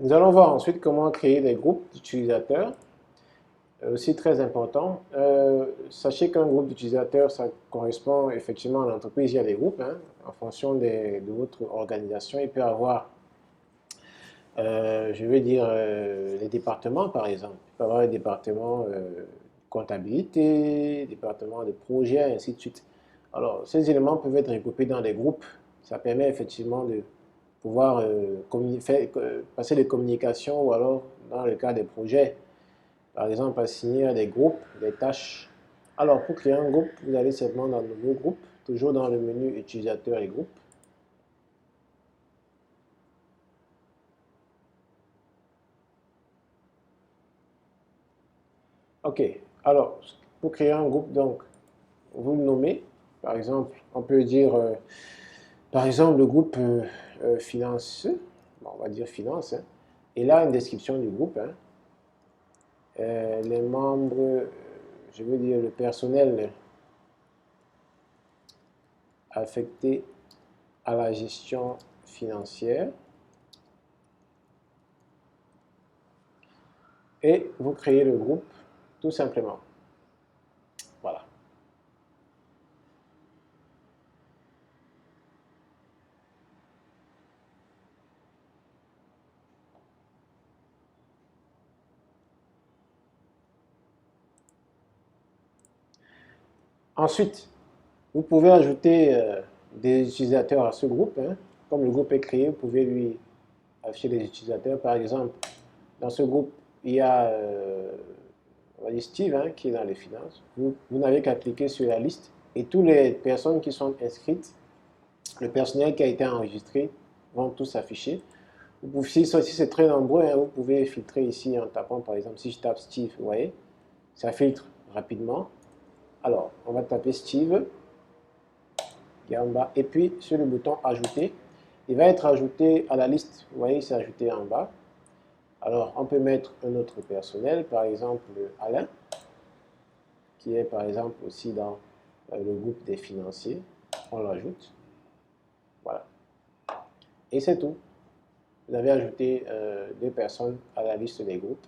Nous allons voir ensuite comment créer des groupes d'utilisateurs, aussi très important. Sachez qu'un groupe d'utilisateurs, ça correspond effectivement à l'entreprise. Il y a des groupes, hein, en fonction de votre organisation. Il peut y avoir, je veux dire, les départements, par exemple. Il peut y avoir les départements comptabilité, département de projet, ainsi de suite. Alors, ces éléments peuvent être regroupés dans des groupes. Ça permet effectivement de pouvoir passer des communications ou alors, dans le cas des projets, par exemple, assigner à des groupes des tâches. Alors, pour créer un groupe, vous allez simplement dans Nouveau groupe, toujours dans le menu Utilisateur et groupes. OK. Alors, pour créer un groupe, donc, vous le nommez. Par exemple, on peut dire, par exemple, le groupe finance. Bon, on va dire finance, hein. Et là, une description du groupe, hein. Les membres, je veux dire le personnel affecté à la gestion financière. Et vous créez le groupe tout simplement. Voilà. Ensuite, vous pouvez ajouter des utilisateurs à ce groupe, hein. Comme le groupe est créé, vous pouvez lui afficher des utilisateurs. Par exemple, dans ce groupe, il y a on va dire Steve, hein, qui est dans les finances. Vous n'avez qu'à cliquer sur la liste et toutes les personnes qui sont inscrites, le personnel qui a été enregistré, vont tous s'afficher. Si c'est très nombreux, hein, vous pouvez filtrer ici en tapant, par exemple, si je tape Steve, vous voyez, ça filtre rapidement. Alors, on va taper Steve, qui est en bas, et puis sur le bouton Ajouter, il va être ajouté à la liste. Vous voyez, c'est ajouté en bas. Alors, on peut mettre un autre personnel, par exemple Alain, qui est par exemple aussi dans le groupe des financiers. On l'ajoute. Voilà. Et c'est tout. Vous avez ajouté deux personnes à la liste des groupes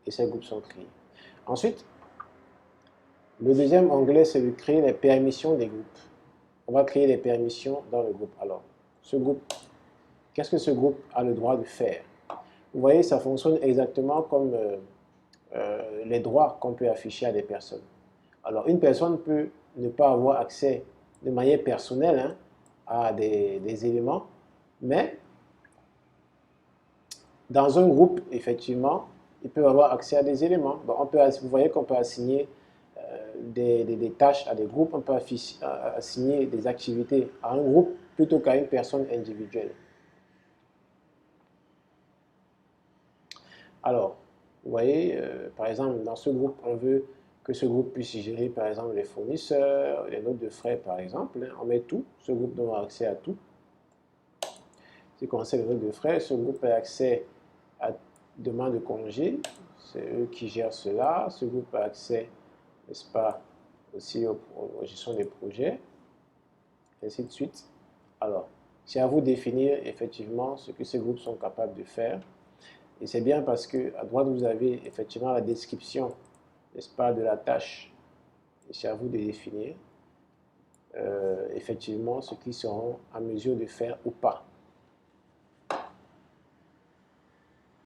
et ces groupes sont créés. Ensuite, le deuxième onglet, c'est de créer les permissions des groupes. On va créer les permissions dans le groupe. Alors, ce groupe, qu'est-ce que ce groupe a le droit de faire? Vous voyez, ça fonctionne exactement comme les droits qu'on peut afficher à des personnes. Alors, une personne peut ne pas avoir accès de manière personnelle, hein, à des éléments, mais dans un groupe, effectivement, il peut avoir accès à des éléments. Donc, vous voyez qu'on peut assigner des tâches à des groupes, on peut assigner des activités à un groupe plutôt qu'à une personne individuelle. Alors, vous voyez, par exemple, dans ce groupe, on veut que ce groupe puisse gérer, par exemple, les fournisseurs, les notes de frais, par exemple, hein. On met tout. Ce groupe doit avoir accès à tout. Si on concerne les notes de frais, ce groupe a accès à demande de congé. C'est eux qui gèrent cela. Ce groupe a accès, n'est-ce pas, aussi aux gestion des projets, ainsi de suite. Alors, c'est à vous de définir effectivement ce que ces groupes sont capables de faire. Et c'est bien parce que à droite, vous avez effectivement la description, n'est-ce pas, de la tâche. Et c'est à vous de définir effectivement ce qu'ils seront en mesure de faire ou pas.